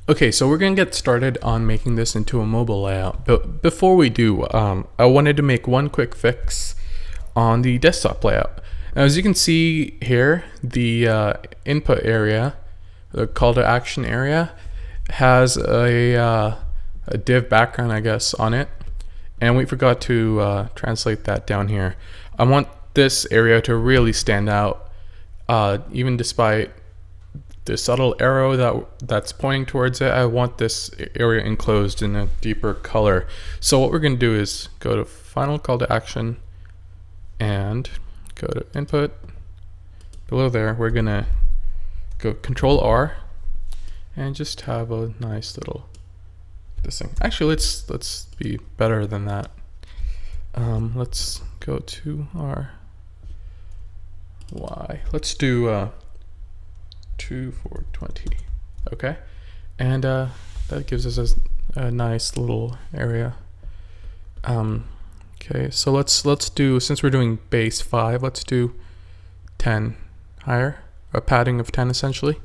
Okay, so we're going to get started on making this into a mobile layout. But before we do, I wanted to make one quick fix on the desktop layout. Now, as you can see here, the input area, the call to action area, has a div background, I guess, on it. And we forgot to translate that down here. I want this area to really stand out, even despite the subtle arrow that's pointing towards it. I want this area enclosed in a deeper color. So what we're going to do is go to final call to action and go to input. Below there, we're going to go Control R and just have a nice little this thing. Actually, let's be better than that. Let's go to our Y. Let's do 2 for 20. Okay, and that gives us a nice little area. Okay, so let's do, since we're doing base 5, let's do 10 higher, a padding of 10 essentially.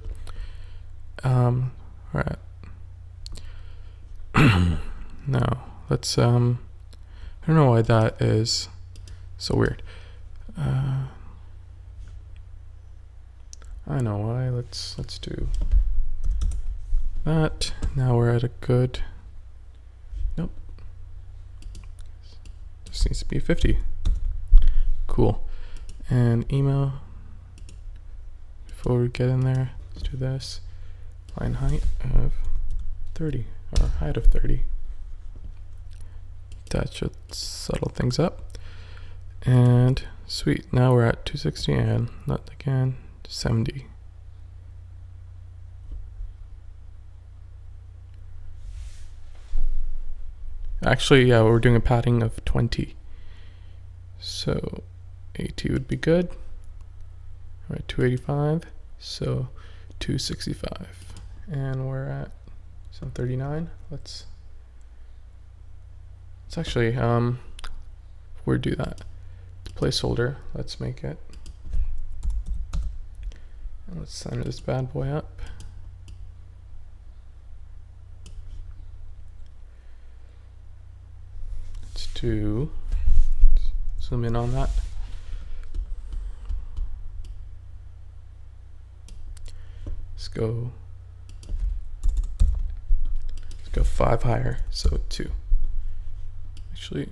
All right. Now let's I don't know why that is so weird. I know why. Let's do that. Now we're at a good, nope, this needs to be 50. Cool. And email, before we get in there, let's do this. Line height of 30, or height of 30. That should settle things up. And sweet, now we're at 260 and not again 70. Actually, yeah, we're doing a padding of 20. So 80 would be good. All right, 285. So 265. And we're at some 39. Let's actually before we do that, placeholder, let's make it. And let's center this bad boy up. Let's zoom in on that. Let's go 5 higher, so 2. Actually,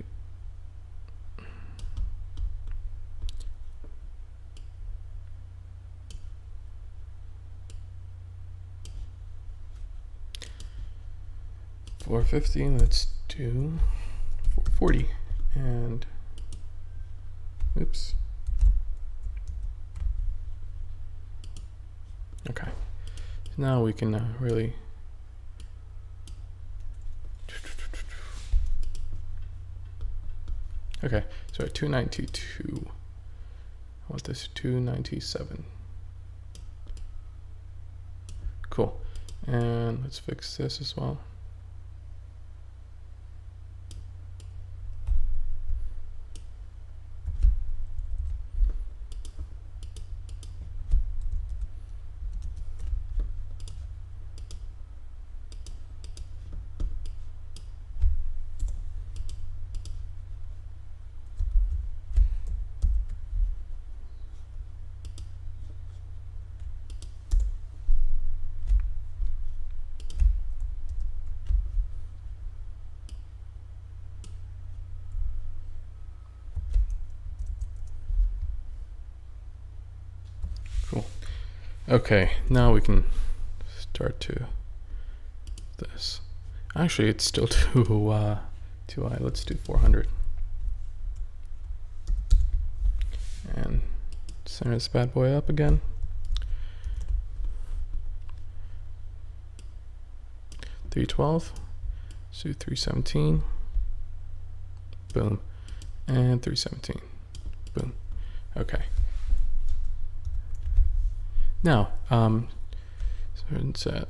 $450, let's do 440, and oops. Okay, now we can really okay, so at 292, I want this 297. Cool, and let's fix this as well. Cool. Okay, now we can start to this. Actually, it's still too high. Let's do 400. And center this bad boy up again. $312. So 317. Boom. And 317. Boom. Okay. Now, so it's at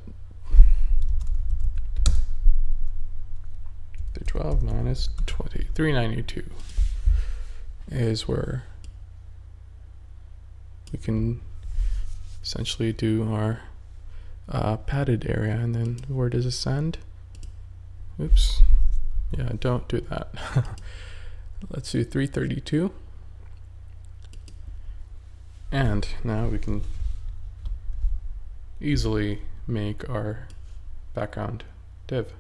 312 minus 20, 392 is where we can essentially do our padded area, and then where does it send? Oops. Yeah, don't do that. Let's do 332. And now we can easily make our background div.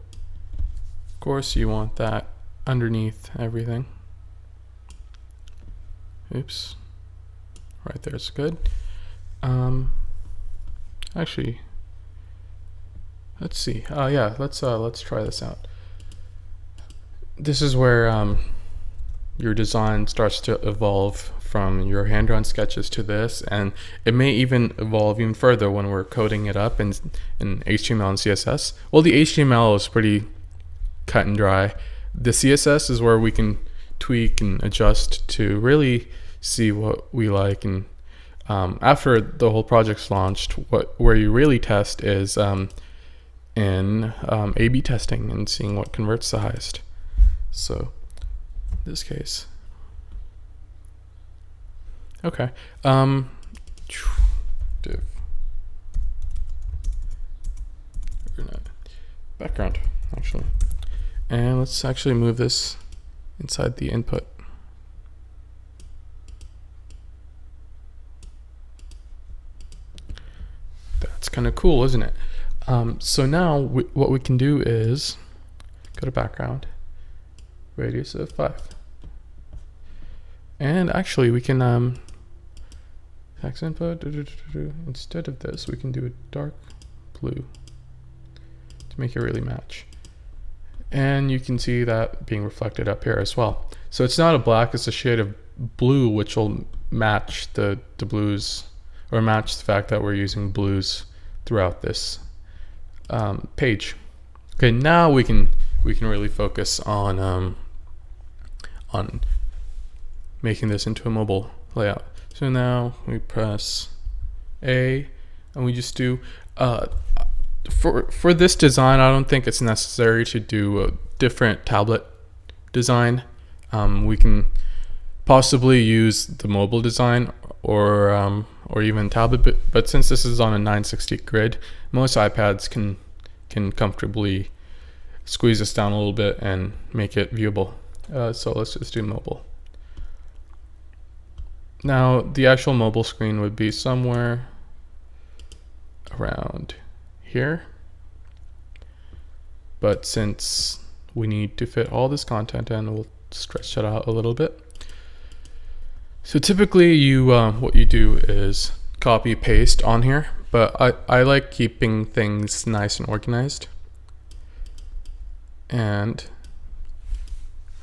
Of course, you want that underneath everything. Oops. Right there's good. Actually, let's see. Yeah, let's try this out. This is where your design starts to evolve from your hand-drawn sketches to this, and it may even evolve even further when we're coding it up in HTML and CSS. Well, the HTML is pretty cut and dry. The CSS is where we can tweak and adjust to really see what we like. And after the whole project's launched, where you really test is in A/B testing and seeing what converts the highest. So in this case, okay, div background actually, and let's actually move this inside the input. That's kind of cool, isn't it? So now what we can do is go to background, radius of 5. And actually we can text input, instead of this we can do a dark blue to make it really match. And you can see that being reflected up here as well. So it's not a black, it's a shade of blue, which will match the blues, or match the fact that we're using blues throughout this page. Okay, now we can really focus on making this into a mobile layout. So now we press A, and we just do for this design, I don't think it's necessary to do a different tablet design. We can possibly use the mobile design or even tablet, but since this is on a 960 grid, most iPads can comfortably squeeze this down a little bit and make it viewable. So let's just do mobile. Now the actual mobile screen would be somewhere around here, but since we need to fit all this content in, we'll stretch that out a little bit. So typically you what you do is copy paste on here, but I like keeping things nice and organized, and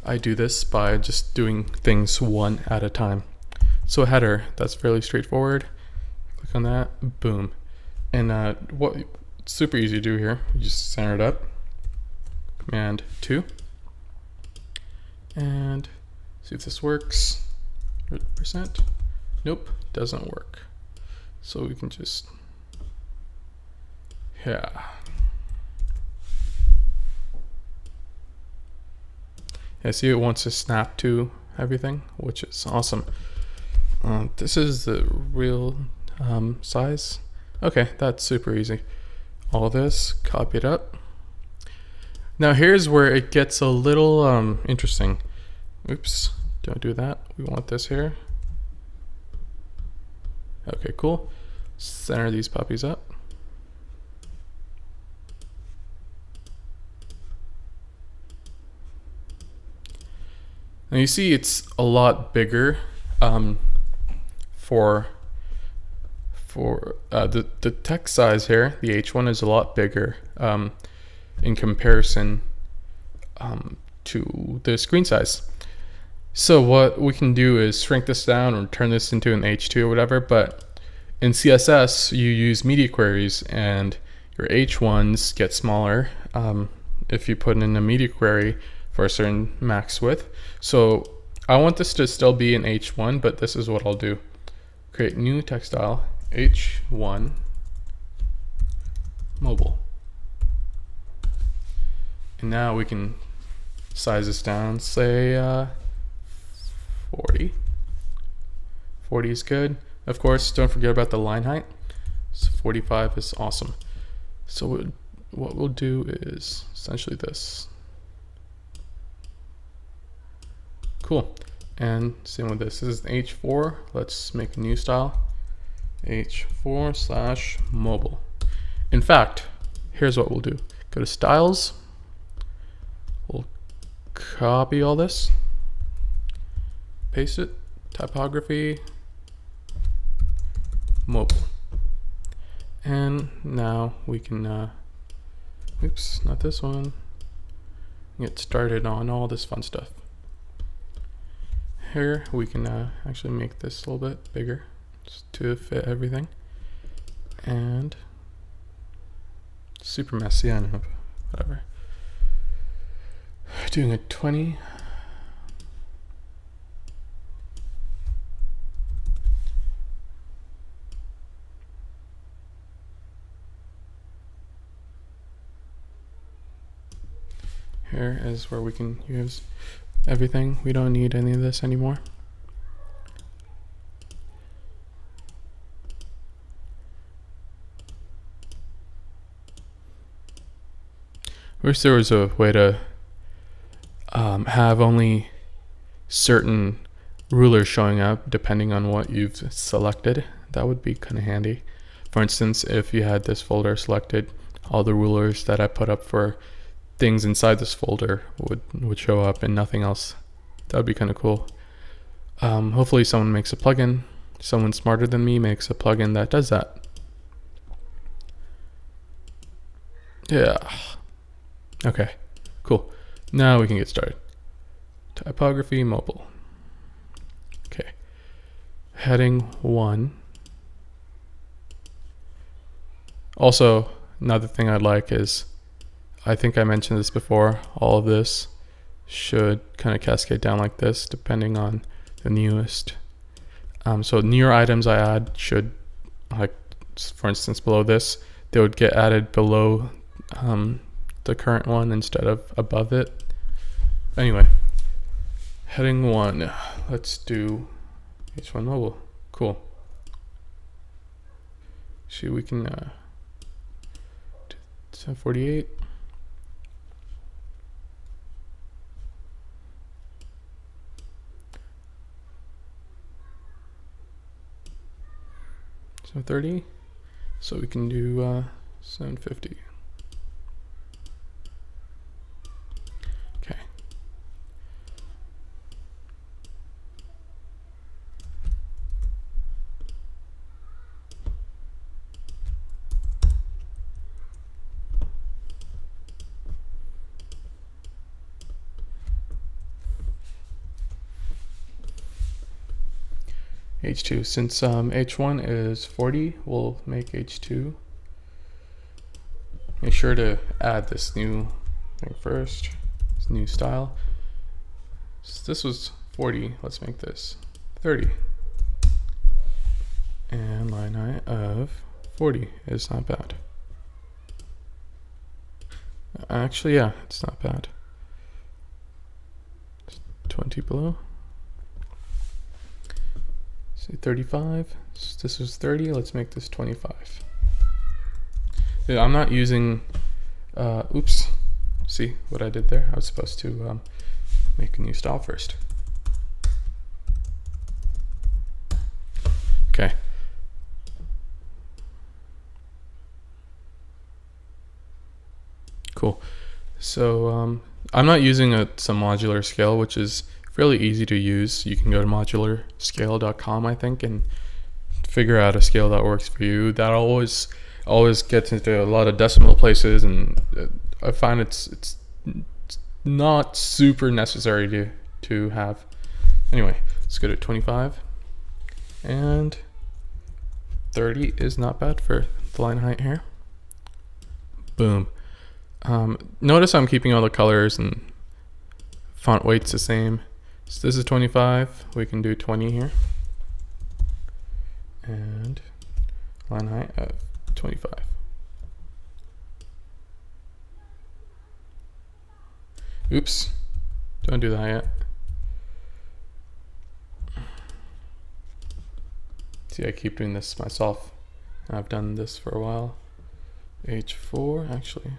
I do this by just doing things one at a time. So a header, that's fairly straightforward. Click on that, boom. And what super easy to do here, you just center it up, Command 2, and see if this works. 100%. Nope, doesn't work. So we can just, yeah. Yeah, see, it wants to snap to everything, which is awesome. This is the real size. Okay, that's super easy. All this, copy it up. Now here's where it gets a little interesting. Oops, don't do that. We want this here. Okay, cool. Center these puppies up. Now you see it's a lot bigger for the text size here. The H1 is a lot bigger in comparison to the screen size. So what we can do is shrink this down or turn this into an H2 or whatever, but in CSS you use media queries and your H1s get smaller if you put in a media query for a certain max width. So I want this to still be an H1, but this is what I'll do. Create new text style, H1 mobile. And now we can size this down, say 40. 40 is good. Of course, don't forget about the line height. So 45 is awesome. So what we'll do is essentially this. Cool. And same with this. This is H4. Let's make a new style. H4/mobile. In fact, here's what we'll do. Go to styles. We'll copy all this. Paste it. Typography. Mobile. And now we can, oops, not this one. Get started on all this fun stuff. Here we can actually make this a little bit bigger just to fit everything. And super messy, I know, whatever. Doing a 20. Here is where we can use everything. We don't need any of this anymore. Wish there was a way to have only certain rulers showing up depending on what you've selected. That would be kind of handy. For instance, if you had this folder selected, all the rulers that I put up for things inside this folder would show up and nothing else. That would be kind of cool. Hopefully someone makes a plugin. Someone smarter than me makes a plugin that does that. Yeah. Okay, cool. Now we can get started. Typography mobile. Okay. Heading 1. Also, another thing I'd like is, I think I mentioned this before, all of this should kind of cascade down like this depending on the newest. So newer items I add should, like for instance below this, they would get added below the current one instead of above it. Anyway, heading 1, let's do H1 mobile. Cool. See, we can 48. So 30. So we can do 750. Okay. H2, since H1 is 40, we'll make H2. Make sure to add this new thing first, this new style. So this was 40, let's make this 30. And line height of 40 is not bad. Actually, yeah, it's not bad. It's 20 below. 35. This was 30. Let's make this 25. Yeah, I'm not using. Oops. See what I did there? I was supposed to make a new style first. Okay. Cool. So I'm not using some modular scale, which is fairly easy to use. You can go to modularscale.com, I think, and figure out a scale that works for you. That always gets into a lot of decimal places, and I find it's not super necessary to have. Anyway, let's go to 25, and 30 is not bad for the line height here. Boom. Notice I'm keeping all the colors and font weight's the same. So this is 25, we can do 20 here. And line height of 25. Oops, don't do that yet. See, I keep doing this myself. I've done this for a while. H4 actually.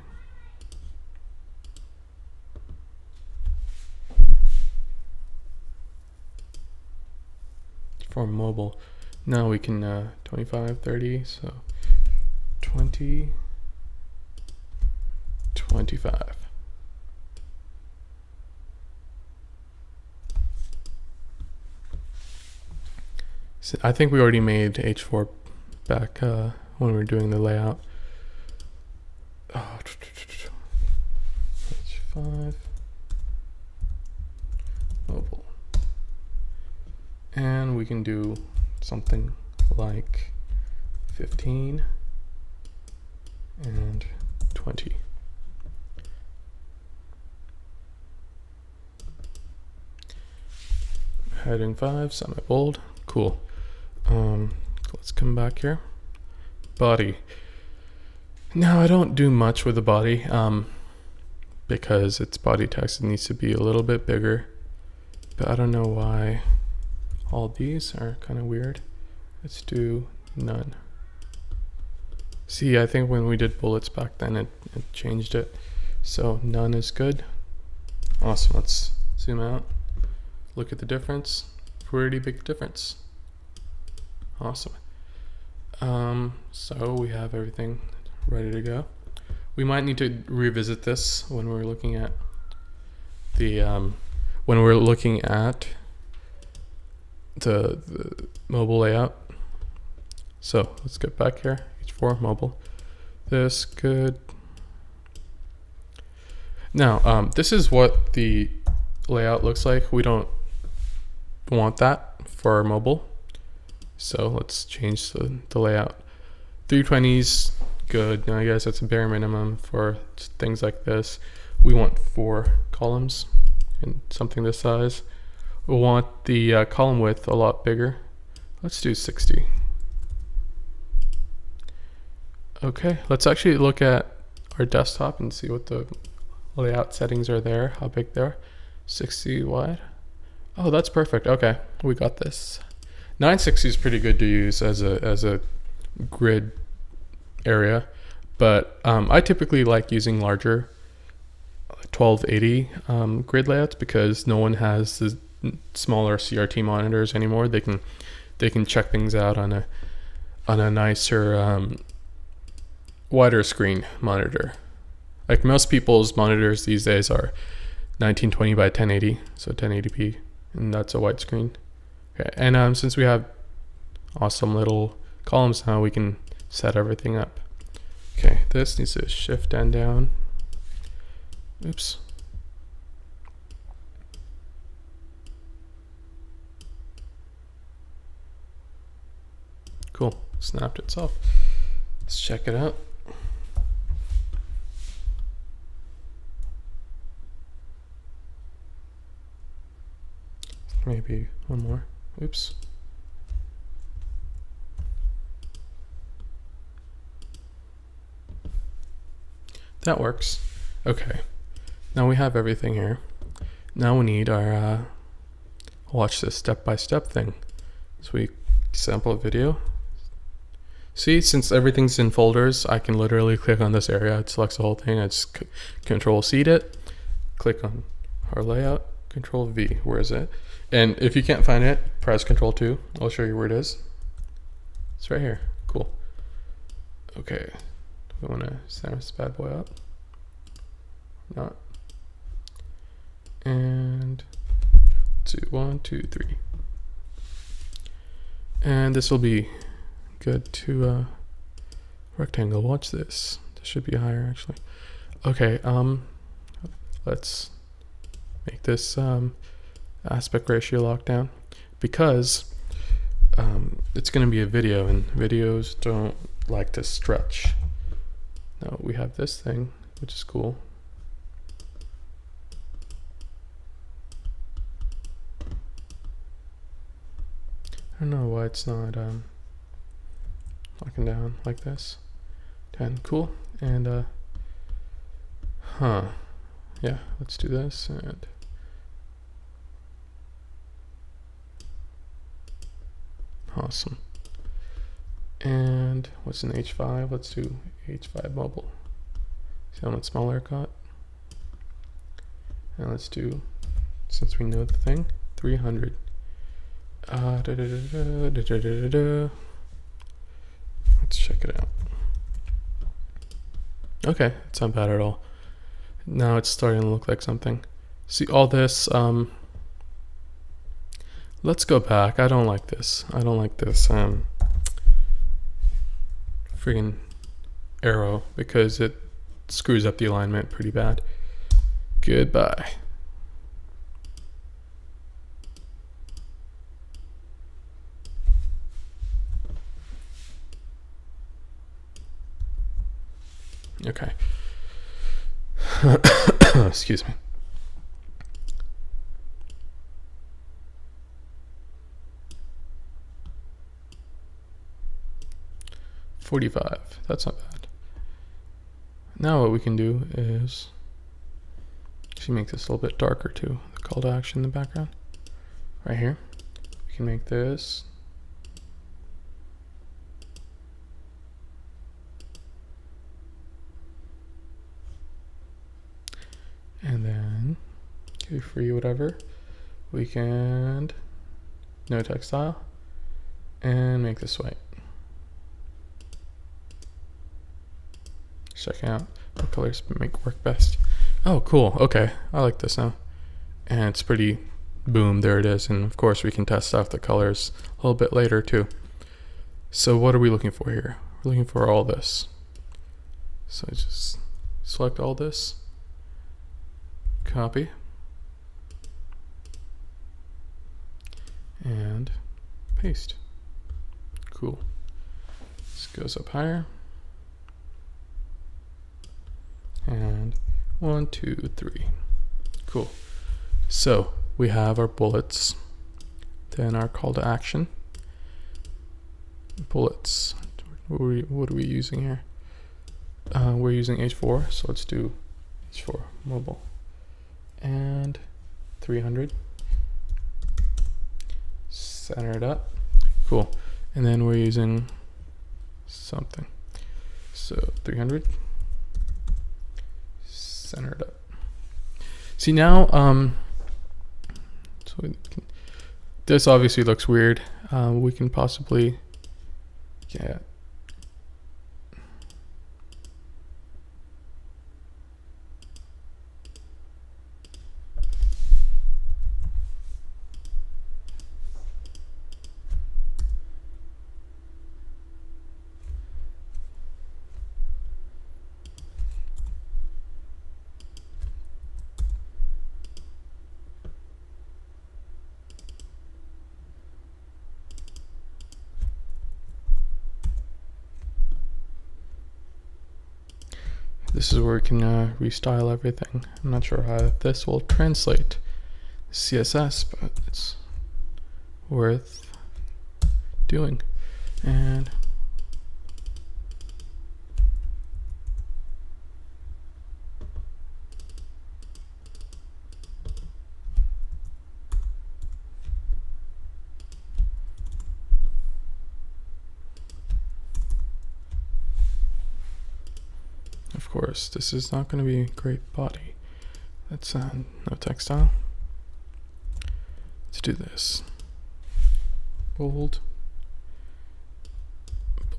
For mobile. Now we can 25, 30, so 20, 25. So I think we already made H4 back when we were doing the layout. H5, mobile. And we can do something like 15 and 20. Heading 5, semi-bold, cool. Let's come back here. Body. Now I don't do much with the body because it's body text. It needs to be a little bit bigger, but I don't know why all these are kind of weird. Let's do none. See, I think when we did bullets back then, it changed it. So none is good. Awesome. Let's zoom out. Look at the difference. Pretty big difference. Awesome. So we have everything ready to go. We might need to revisit this when we're looking at the the mobile layout. So let's get back here. H4 mobile. This good. Now this is what the layout looks like. We don't want that for our mobile, so let's change the layout. 320s good. Now I guess that's a bare minimum for things like this. We want 4 columns and something this size. We want the column width a lot bigger. Let's do 60. Okay, let's actually look at our desktop and see what the layout settings are there, how big they are. 60 wide. Oh, that's perfect. Okay, we got this. 960 is pretty good to use as a grid area, but I typically like using larger 1280 grid layouts because no one has the smaller CRT monitors anymore. They can check things out on a nicer wider screen monitor. Like most people's monitors these days are 1920 by 1080, so 1080p, and that's a widescreen. Okay, and since we have awesome little columns now, we can set everything up. Okay, this needs to shift and down. Oops. Cool, snapped itself. Let's check it out. Maybe one more. Oops. That works. Okay. Now we have everything here. Now we need our watch this step-by-step thing. So we sample a video. See, since everything's in folders, I can literally click on this area. It selects the whole thing. I just Control-C it. Click on our layout. Control-V. Where is it? And if you can't find it, press Control-2. I'll show you where it is. It's right here. Cool. Okay. Do we want to stand this bad boy up? Not. And let's do 1, 2, 3. And this will be good to rectangle. Watch this. This should be higher actually. Okay, let's make this aspect ratio lockdown because it's going to be a video and videos don't like to stretch. Now we have this thing, which is cool. I don't know why it's not locking down like this. 10, cool. And yeah, let's do this. And awesome. And what's an H5? Let's do H5 mobile. See how much smaller it got? And let's do, since we know the thing, 300. Let's check it out. Okay, it's not bad at all. Now it's starting to look like something. See all this, let's go back. I don't like this. I don't like this friggin' arrow because it screws up the alignment pretty bad. Goodbye. Okay. Excuse me. $45. That's not bad. Now what we can do is actually make this a little bit darker too. The call to action in the background. Right here. We can make this and then give free whatever. We can no textile and make this white. Check out what colors work best. Oh, cool. Okay, I like this now. And it's pretty, boom, there it is. And of course we can test out the colors a little bit later too. So what are we looking for here? We're looking for all this. So I just select all this, copy, and paste. Cool. This goes up higher. And 1, 2, 3. Cool. So we have our bullets, then our call to action. Bullets. What are we using here? We're using H4, so let's do H4 mobile. And 300. Center it up. Cool. And then we're using something. So 300. Center it up. See now, so this obviously looks weird. We can possibly get this is where we can restyle everything. I'm not sure how this will translate CSS, but it's worth doing. And of course, this is not going to be a great body. Let's no textile. Let's do this. Bold.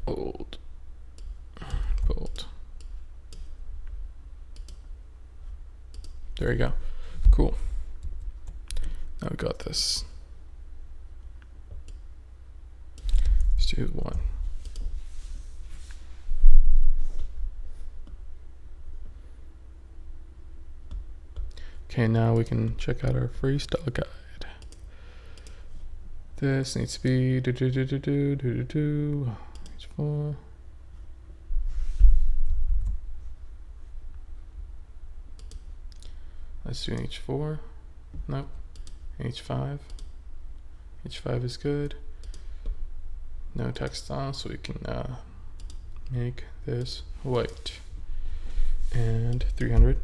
Bold. Bold. There you go. Cool. Now we got this. Let's do 1. Okay, now we can check out our freestyle guide. This needs to be H4. Let's do H4. Nope. H5. H5 is good. No textile, so we can make this white. And 300.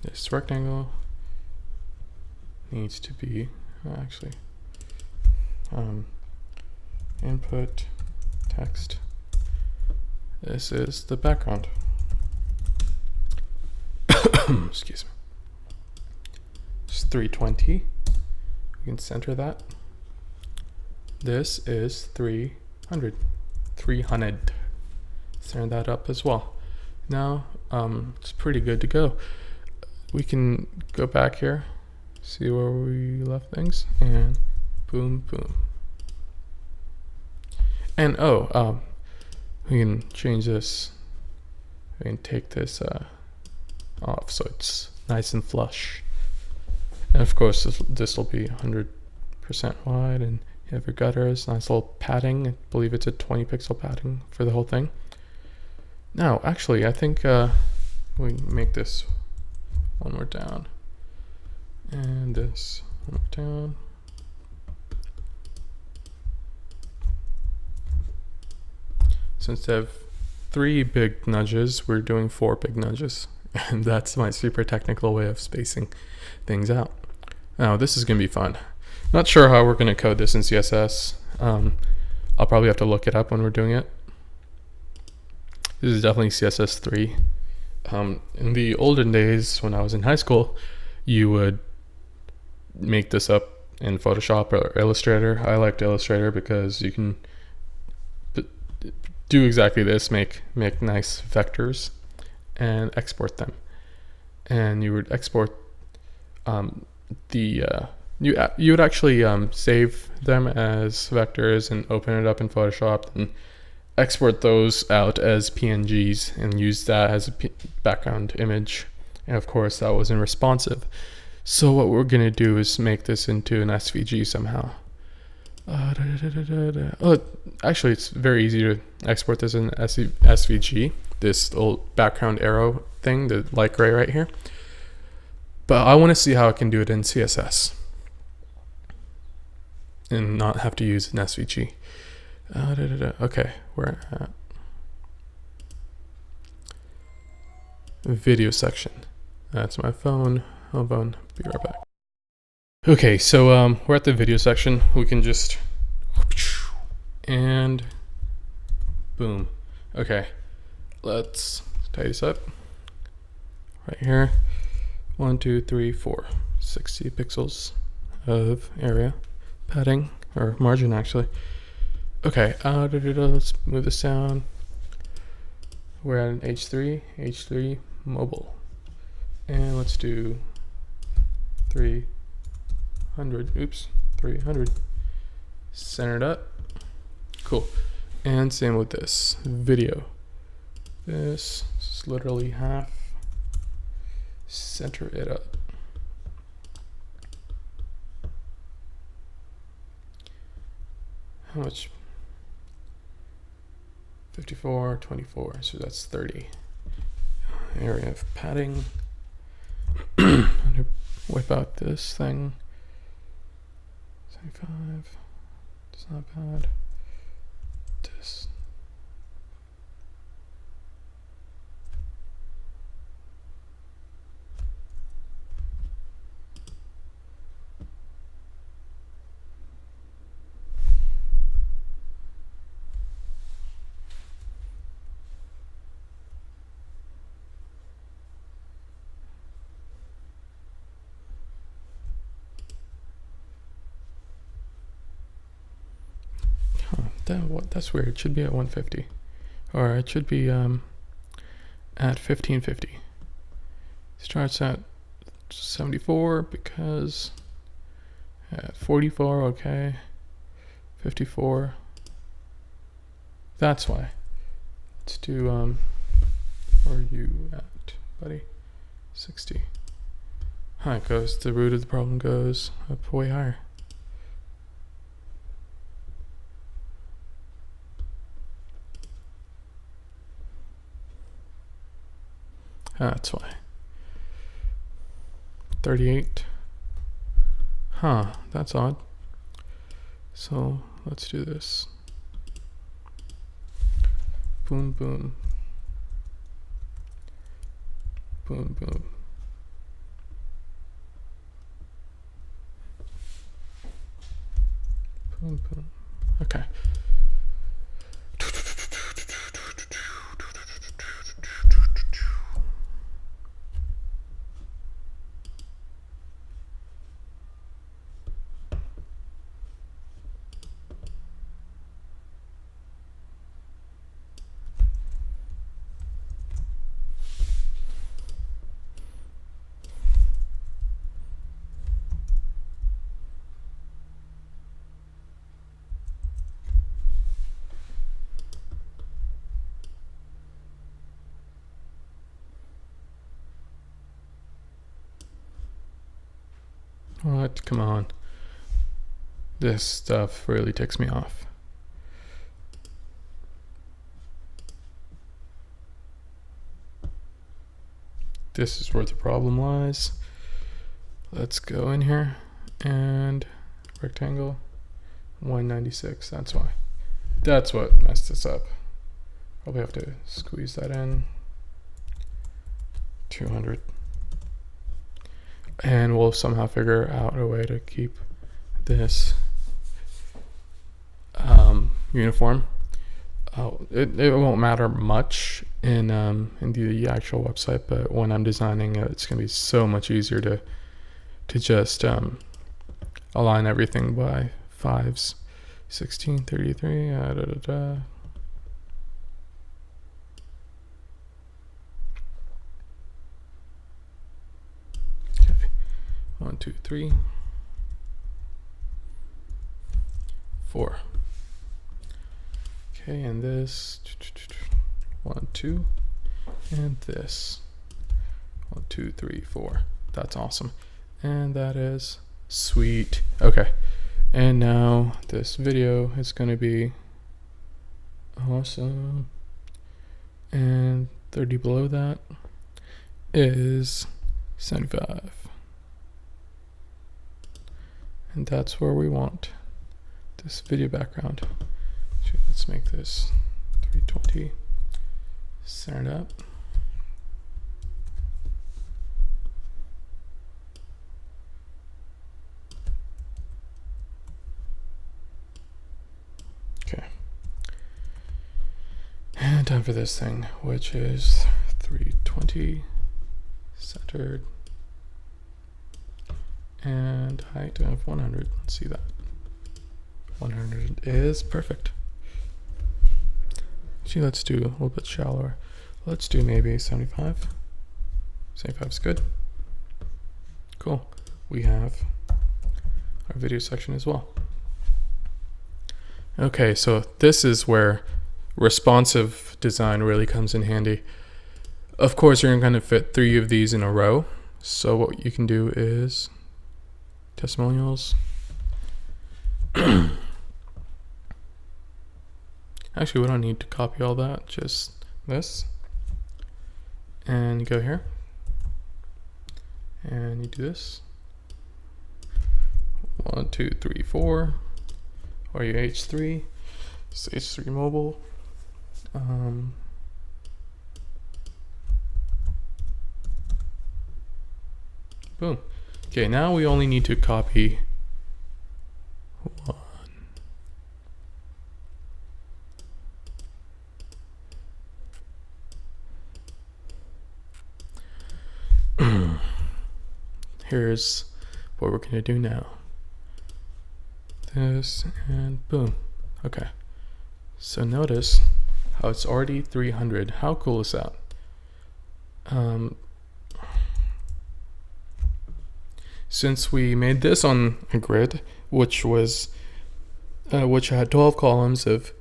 This rectangle needs to be actually input text. This is the background. Excuse me. It's 320. We can center that. This is 300. 300. Center that up as well. Now it's pretty good to go. We can go back here, see where we left things, and boom, boom. And we can change this. We can take this off so it's nice and flush. And of course, this will be 100% wide, and you have your gutters, nice little padding. I believe it's a 20 pixel padding for the whole thing. Now, actually, I think we make this one more down, and this one more down. So instead of 3 big nudges, we're doing 4 big nudges. And that's my super technical way of spacing things out. Now, this is going to be fun. Not sure how we're going to code this in CSS. I'll probably have to look it up when we're doing it. This is definitely CSS 3. In the olden days, when I was in high school, you would make this up in Photoshop or Illustrator. I liked Illustrator because you can do exactly this, make nice vectors and export them. And you would export you would actually save them as vectors and open it up in Photoshop and export those out as PNGs and use that as a background image. And of course that wasn't responsive. So what we're gonna do is make this into an SVG somehow. Oh, actually it's very easy to export this in SVG, this little background arrow thing, the light gray right here. But I want to see how I can do it in CSS and not have to use an SVG. Okay, we're at video section. That's my phone. Hold on, be right back. Okay, so we're at the video section. We can just and boom. Okay, let's tidy this up right here. 1, 2, 3, 4, 60 pixels of area padding or margin actually. Okay, let's move this down. We're at an H3 mobile, and let's do 300. Oops, 300. Centered up. Cool. And same with this video. This is literally half. Center it up. How much? 54, 24, so that's 30. Area of padding. I'm gonna wipe out this thing. 75. It's not bad. This. That's weird. It should be at 150, or it should be at 1550. Starts at 74 because at 44. Okay, 54. That's why. Let's do where are you at, buddy? 60. It goes. The root of the problem goes up way higher. That's why. 38. That's odd. So let's do this. Boom, boom. Boom, boom. Boom, boom. Okay. What? Come on. This stuff really ticks me off. This is where the problem lies. Let's go in here and rectangle 196. That's why. That's what messed this up. Probably have to squeeze that in. 200. And we'll somehow figure out a way to keep this uniform. It won't matter much in the actual website, but when I'm designing it, it's gonna be so much easier to just align everything by fives. 16, 33, Okay, 1, 2, 3, 4. Okay, and this 1, 2, and this 1, 2, 3, 4. That's awesome, and that is sweet. Okay, and now this video is going to be awesome, and 30 below that is 75, and that's where we want this video background. So let's make this 320 centered up. Okay. And time for this thing, which is 320 centered and height of 100. Let's see that. 100 is perfect. Actually, let's do a little bit shallower. Let's do maybe 75. 75 is good. Cool. We have our video section as well. Okay, so this is where responsive design really comes in handy. Of course, you're going to fit 3 of these in a row. So what you can do is testimonials. Actually, we don't need to copy all that, just this. And you go here. And you do this. 1, 2, 3, 4. Or your H3. It's H3 mobile. Boom. Okay, now we only need to copy 1. Here's what we're going to do now. This and boom. Okay. So notice how it's already 300. How cool is that? Since we made this on a grid, which had 12 columns of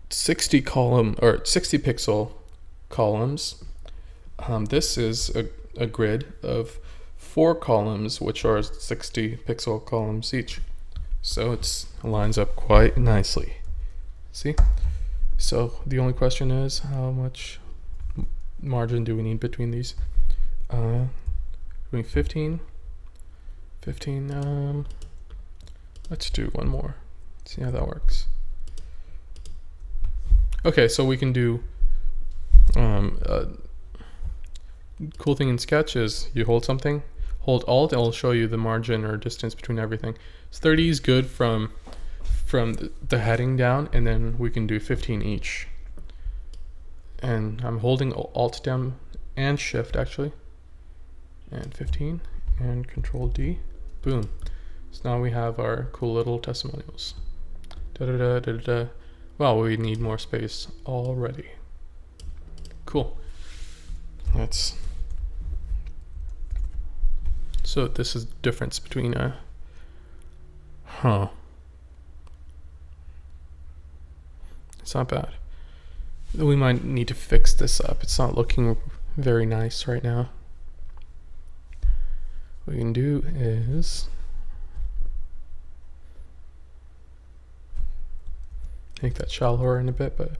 60 pixel columns, this is a grid of 4 columns, which are 60 pixel columns each. So it lines up quite nicely. See? So the only question is, how much margin do we need between these? Between 15, let's do one more. See how that works. Okay, so we can do cool thing in Sketch is you hold something, hold Alt, and it'll show you the margin or distance between everything. So 30 is good from the heading down, and then we can do 15 each. And I'm holding Alt down and Shift actually, and 15, and Control D, boom. So now we have our cool little testimonials. Well, we need more space already. Cool. So this is the difference between it's not bad. We might need to fix this up. It's not looking very nice right now. what we can do is make that shallower in a bit, but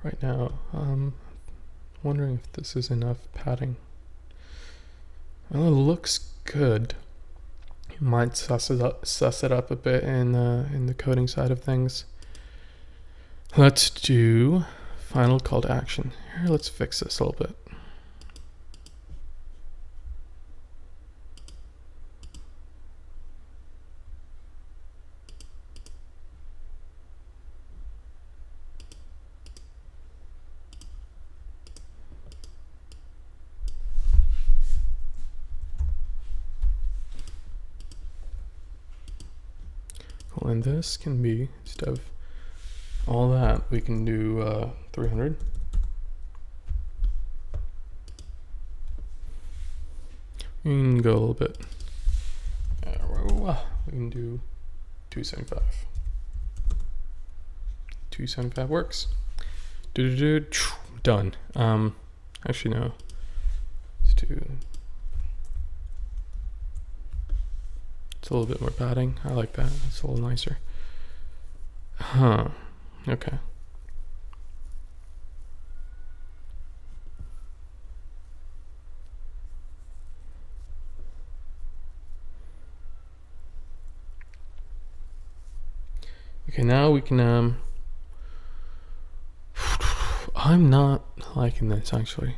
right now I'm wondering if this is enough padding. Well, it looks good. You might suss it up a bit in the coding side of things. Let's do final call to action. Here, let's fix this a little bit. Cool, and this can be, instead of all that, we can do 300. We can go a little bit. We can do 275. 275 works. Done. Actually no. Let's do. It's a little bit more padding. I like that. It's a little nicer. Huh. Okay. Okay, now we can I'm not liking this actually.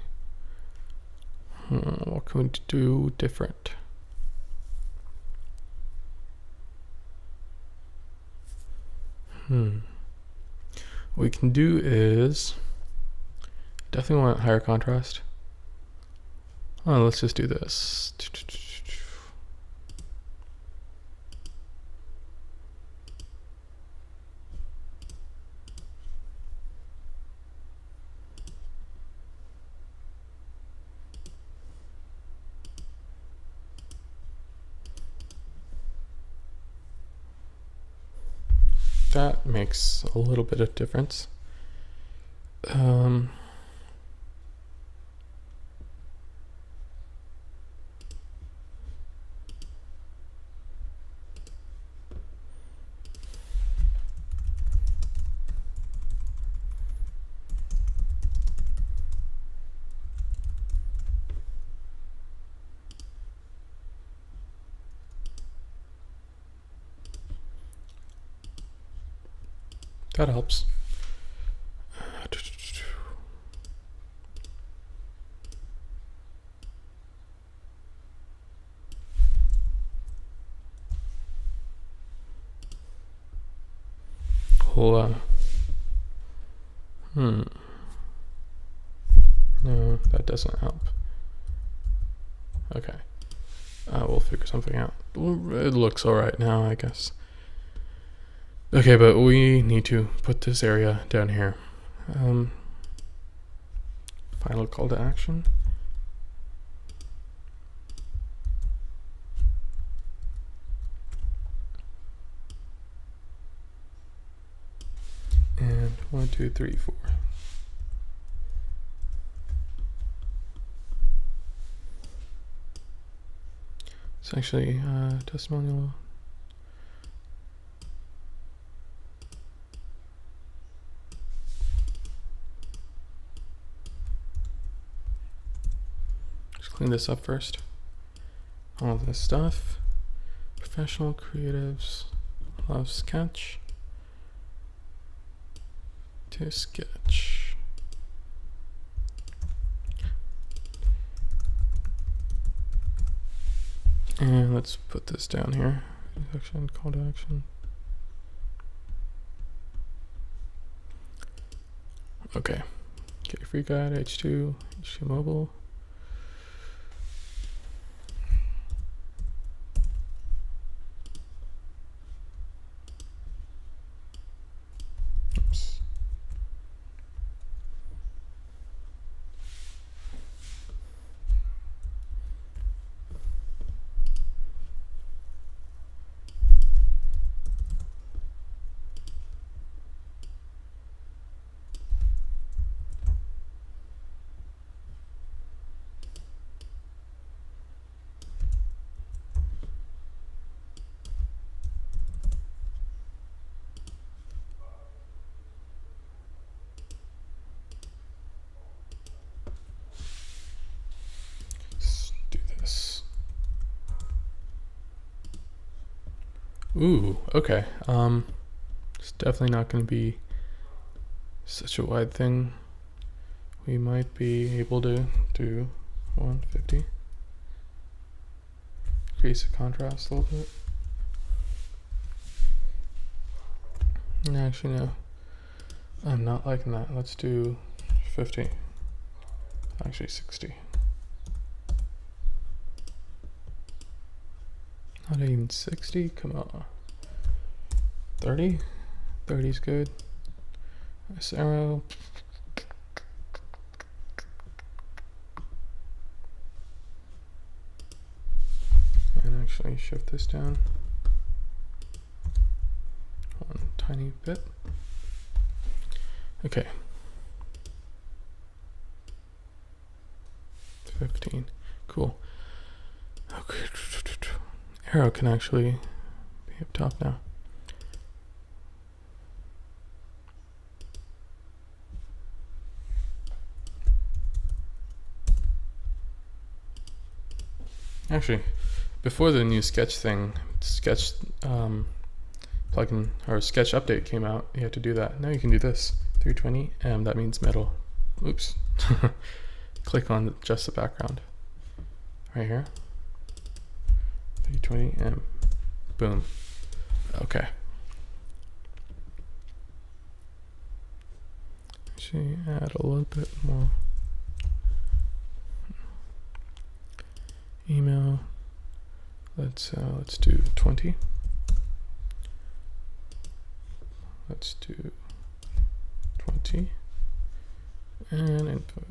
What can we do different? What we can do is definitely want higher contrast. Oh, let's just do this. That makes a little bit of difference. That helps. Hold on. No, that doesn't help. Okay. We'll figure something out. It looks alright now, I guess. Okay, but we need to put this area down here. Final call to action. And 1, 2, 3, 4. It's actually testimonial. Just clean this up first. All this stuff. Professional creatives love sketch. To sketch. And let's put this down here. Action, call to action. Okay. Get your free guide, H2 mobile. Oops. Ooh, okay. It's definitely not going to be such a wide thing. We might be able to do 150. Increase the contrast a little bit. Actually, no. I'm not liking that. Let's do 50. Actually, 60. Not even 60? Come on. 30? 30 is good. This arrow. And actually shift this down one tiny bit. Okay. 15. Cool. Okay. Arrow can actually be up top now. Actually, before the new sketch plugin or sketch update came out, you had to do that. Now you can do this. 320 that means metal. Oops. Click on just the background right here. 320 boom. Okay. Actually, add a little bit more. Email. Let's do 20. Let's do 20 and input.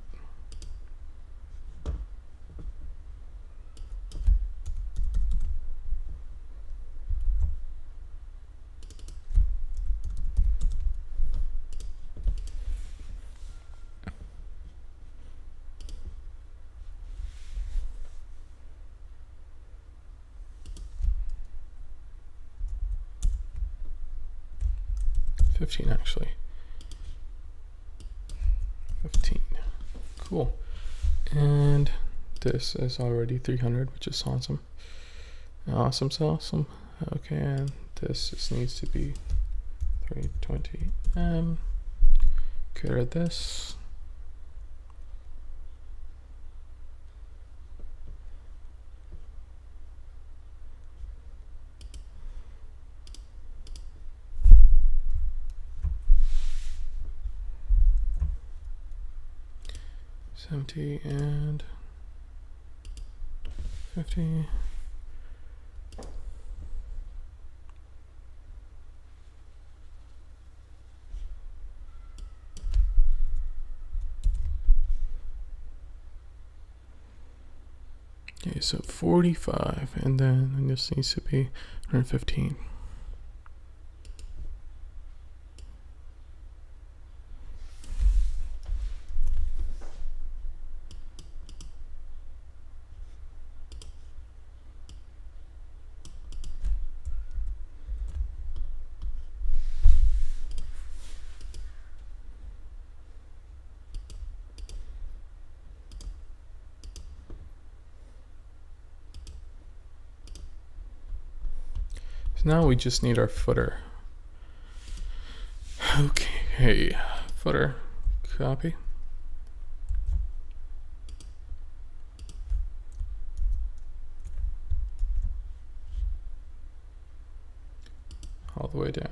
Actually 15. Cool. And this is already 300, which is awesome. Awesome. Okay, and this just needs to be 320 Good at this. And 50. Okay, so 45, and then this needs to be 115. Now we just need our footer. Okay, footer, copy. All the way down.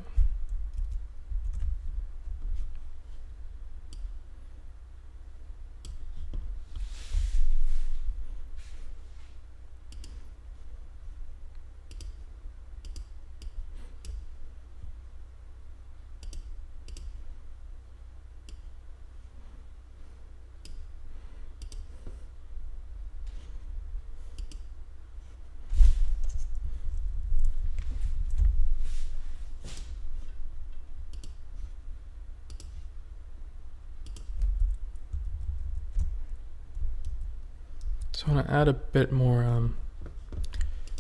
So I want to add a bit more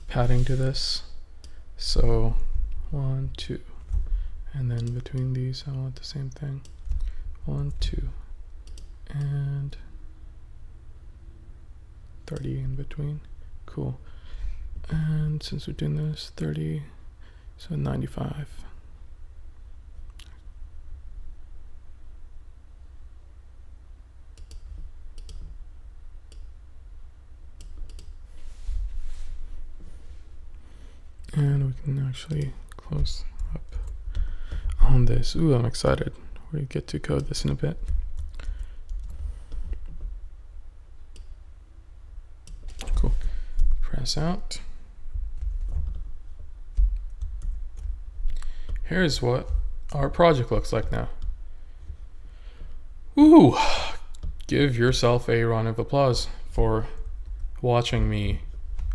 padding to this. So 1, 2, and then between these I want the same thing. 1, 2, and 30 in between. Cool. And since we're doing this, 30, So 95. And we can actually close up on this. Ooh, I'm excited. We get to code this in a bit. Cool. Press out. Here's what our project looks like now. Ooh, give yourself a round of applause for watching me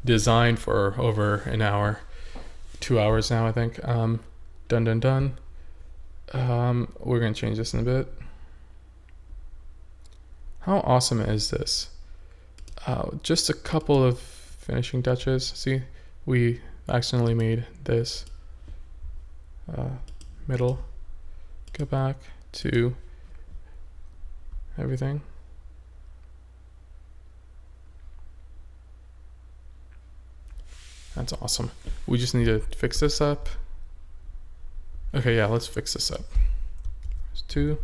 design for over an hour, 2 hours now, I think. Done. We're gonna change this in a bit. How awesome is this? Just a couple of finishing touches. See, we accidentally made this middle. Go back to everything. That's awesome. We just need to fix this up. Okay, yeah, let's fix this up. There's 2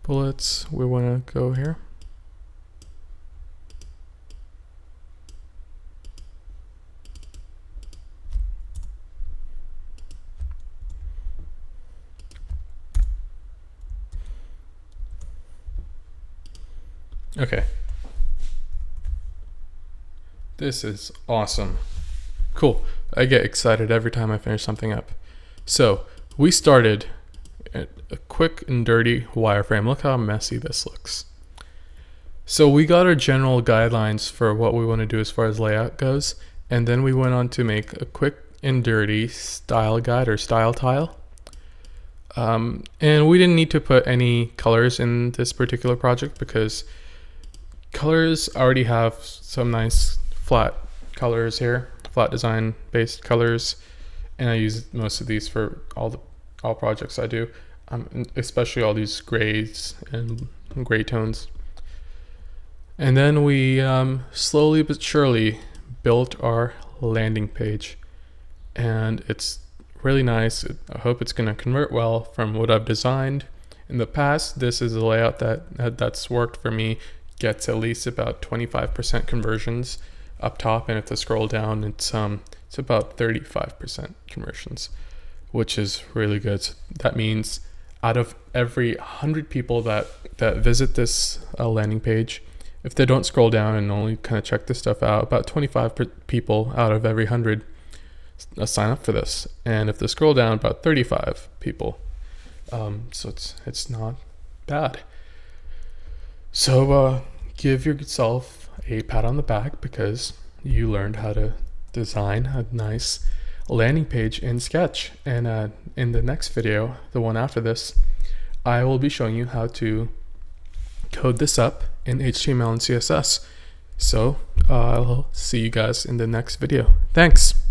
bullets. We want to go here. Okay. This is awesome. Cool. I get excited every time I finish something up. So we started a quick and dirty wireframe. Look how messy this looks. So we got our general guidelines for what we want to do as far as layout goes. And then we went on to make a quick and dirty style guide or style tile. And we didn't need to put any colors in this particular project because colors already have some nice flat colors here, flat design based colors, and I use most of these for all projects I do, especially all these grays and gray tones. And then we slowly but surely built our landing page, and it's really nice. I hope it's going to convert well from what I've designed in the past. This is a layout that's worked for me. Gets at least about 25% conversions up top, and if I scroll down, it's about 35% conversions, which is really good. So that means out of every 100 people that visit this landing page, if they don't scroll down and only kind of check this stuff out, about 25 people out of every 100 sign up for this, and if they scroll down, about 35 people. So it's not bad. So give yourself a pat on the back because you learned how to design a nice landing page in Sketch. And in the next video, the one after this, I will be showing you how to code this up in HTML and CSS. So I'll see you guys in the next video. Thanks.